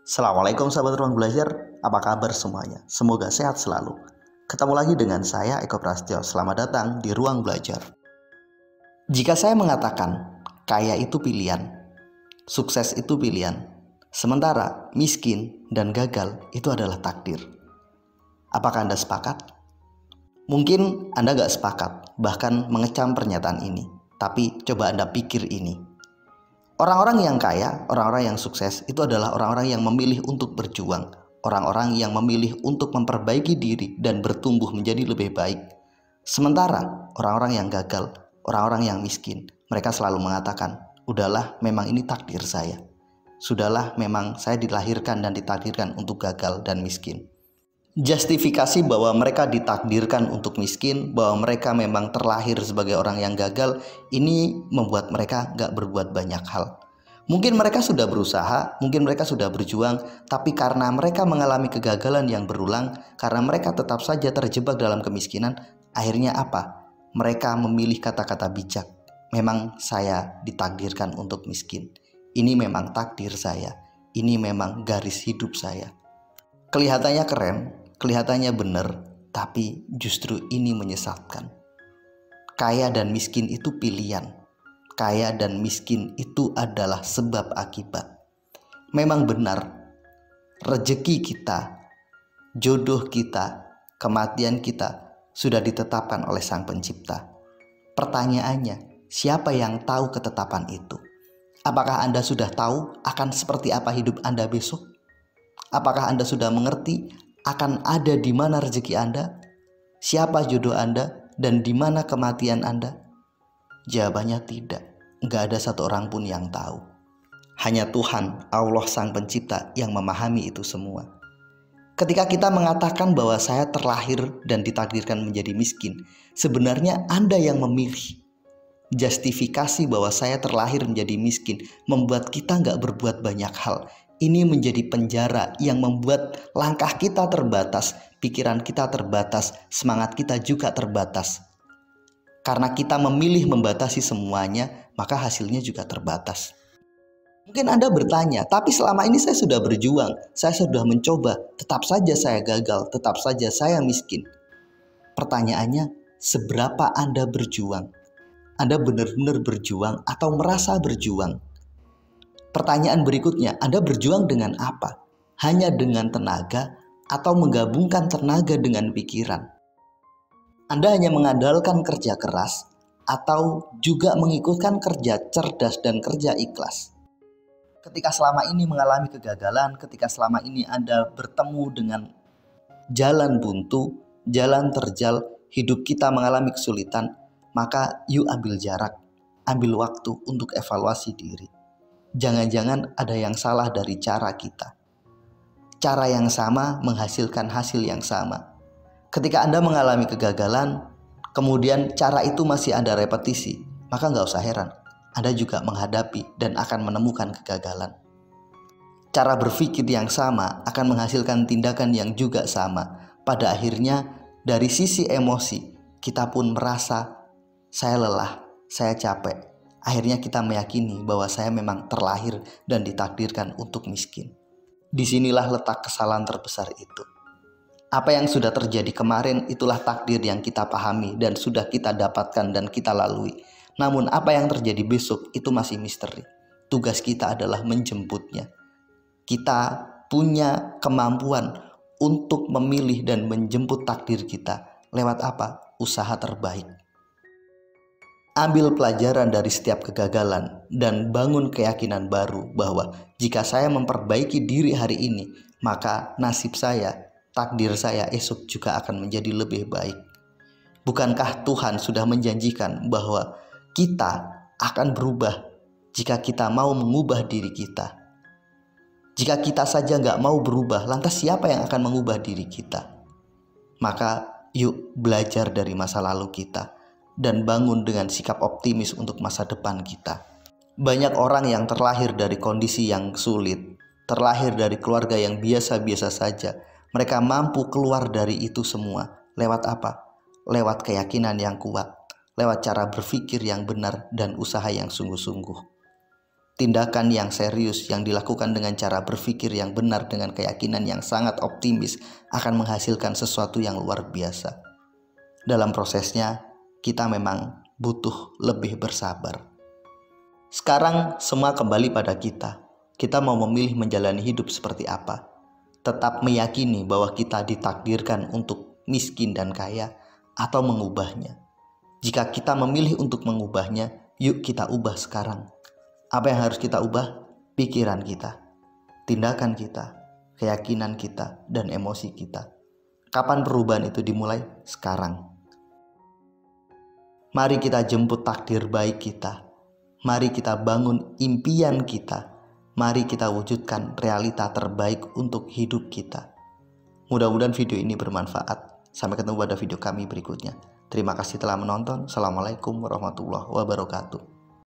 Assalamualaikum sahabat ruang belajar, apa kabar semuanya? Semoga sehat selalu. Ketemu lagi dengan saya Eko Prasetyo, selamat datang di ruang belajar. Jika saya mengatakan kaya itu pilihan, sukses itu pilihan, sementara miskin dan gagal itu adalah takdir, apakah Anda sepakat? Mungkin Anda gak sepakat, bahkan mengecam pernyataan ini. Tapi coba Anda pikir ini. Orang-orang yang kaya, orang-orang yang sukses itu adalah orang-orang yang memilih untuk berjuang. Orang-orang yang memilih untuk memperbaiki diri dan bertumbuh menjadi lebih baik. Sementara orang-orang yang gagal, orang-orang yang miskin, mereka selalu mengatakan, udahlah memang ini takdir saya. Sudahlah memang saya dilahirkan dan ditakdirkan untuk gagal dan miskin. Justifikasi bahwa mereka ditakdirkan untuk miskin, bahwa mereka memang terlahir sebagai orang yang gagal, ini membuat mereka gak berbuat banyak hal. Mungkin mereka sudah berusaha, mungkin mereka sudah berjuang, tapi karena mereka mengalami kegagalan yang berulang, karena mereka tetap saja terjebak dalam kemiskinan, akhirnya apa? Mereka memilih kata-kata bijak. Memang saya ditakdirkan untuk miskin. Ini memang takdir saya. Ini memang garis hidup saya. Kelihatannya keren, kelihatannya benar, tapi justru ini menyesatkan. Kaya dan miskin itu pilihan. Kaya dan miskin itu adalah sebab akibat. Memang benar, rezeki kita, jodoh kita, kematian kita sudah ditetapkan oleh Sang Pencipta. Pertanyaannya, siapa yang tahu ketetapan itu? Apakah Anda sudah tahu akan seperti apa hidup Anda besok? Apakah Anda sudah mengerti akan ada di mana rezeki Anda? Siapa jodoh Anda dan di mana kematian Anda? Jawabannya tidak. Nggak ada satu orang pun yang tahu. Hanya Tuhan, Allah Sang Pencipta yang memahami itu semua. Ketika kita mengatakan bahwa saya terlahir dan ditakdirkan menjadi miskin, sebenarnya Anda yang memilih. Justifikasi bahwa saya terlahir menjadi miskin membuat kita nggak berbuat banyak hal. Ini menjadi penjara yang membuat langkah kita terbatas, pikiran kita terbatas, semangat kita juga terbatas. Karena kita memilih membatasi semuanya, maka hasilnya juga terbatas. Mungkin Anda bertanya, tapi selama ini saya sudah berjuang, saya sudah mencoba, tetap saja saya gagal, tetap saja saya miskin. Pertanyaannya, seberapa Anda berjuang? Anda benar-benar berjuang atau merasa berjuang? Pertanyaan berikutnya, Anda berjuang dengan apa? Hanya dengan tenaga atau menggabungkan tenaga dengan pikiran? Anda hanya mengandalkan kerja keras atau juga mengikutkan kerja cerdas dan kerja ikhlas? Ketika selama ini mengalami kegagalan, ketika selama ini Anda bertemu dengan jalan buntu, jalan terjal, hidup kita mengalami kesulitan, maka yuk ambil jarak, ambil waktu untuk evaluasi diri. Jangan-jangan ada yang salah dari cara kita. Cara yang sama menghasilkan hasil yang sama. Ketika Anda mengalami kegagalan, kemudian cara itu masih Anda repetisi, maka nggak usah heran, Anda juga menghadapi dan akan menemukan kegagalan. Cara berpikir yang sama akan menghasilkan tindakan yang juga sama. Pada akhirnya, dari sisi emosi, kita pun merasa, saya lelah, saya capek. Akhirnya kita meyakini bahwa saya memang terlahir dan ditakdirkan untuk miskin. Disinilah letak kesalahan terbesar itu. Apa yang sudah terjadi kemarin itulah takdir yang kita pahami dan sudah kita dapatkan dan kita lalui. Namun apa yang terjadi besok itu masih misteri. Tugas kita adalah menjemputnya. Kita punya kemampuan untuk memilih dan menjemput takdir kita. Lewat apa? Usaha terbaik. Ambil pelajaran dari setiap kegagalan dan bangun keyakinan baru bahwa jika saya memperbaiki diri hari ini, maka nasib saya, takdir saya esok juga akan menjadi lebih baik. Bukankah Tuhan sudah menjanjikan bahwa kita akan berubah jika kita mau mengubah diri kita? Jika kita saja nggak mau berubah, lantas siapa yang akan mengubah diri kita? Maka yuk belajar dari masa lalu kita dan bangun dengan sikap optimis untuk masa depan kita. Banyak orang yang terlahir dari kondisi yang sulit, terlahir dari keluarga yang biasa-biasa saja. Mereka mampu keluar dari itu semua. Lewat apa? Lewat keyakinan yang kuat, lewat cara berpikir yang benar dan usaha yang sungguh-sungguh. Tindakan yang serius yang dilakukan dengan cara berpikir yang benar dengan keyakinan yang sangat optimis akan menghasilkan sesuatu yang luar biasa. Dalam prosesnya, kita memang butuh lebih bersabar. Sekarang semua kembali pada kita. Kita mau memilih menjalani hidup seperti apa. Tetap meyakini bahwa kita ditakdirkan untuk miskin dan kaya atau mengubahnya. Jika kita memilih untuk mengubahnya, yuk kita ubah sekarang. Apa yang harus kita ubah? Pikiran kita, tindakan kita, keyakinan kita, dan emosi kita. Kapan perubahan itu dimulai? Sekarang. Mari kita jemput takdir baik kita. Mari kita bangun impian kita. Mari kita wujudkan realita terbaik untuk hidup kita. Mudah-mudahan video ini bermanfaat. Sampai ketemu pada video kami berikutnya. Terima kasih telah menonton. Assalamualaikum warahmatullahi wabarakatuh.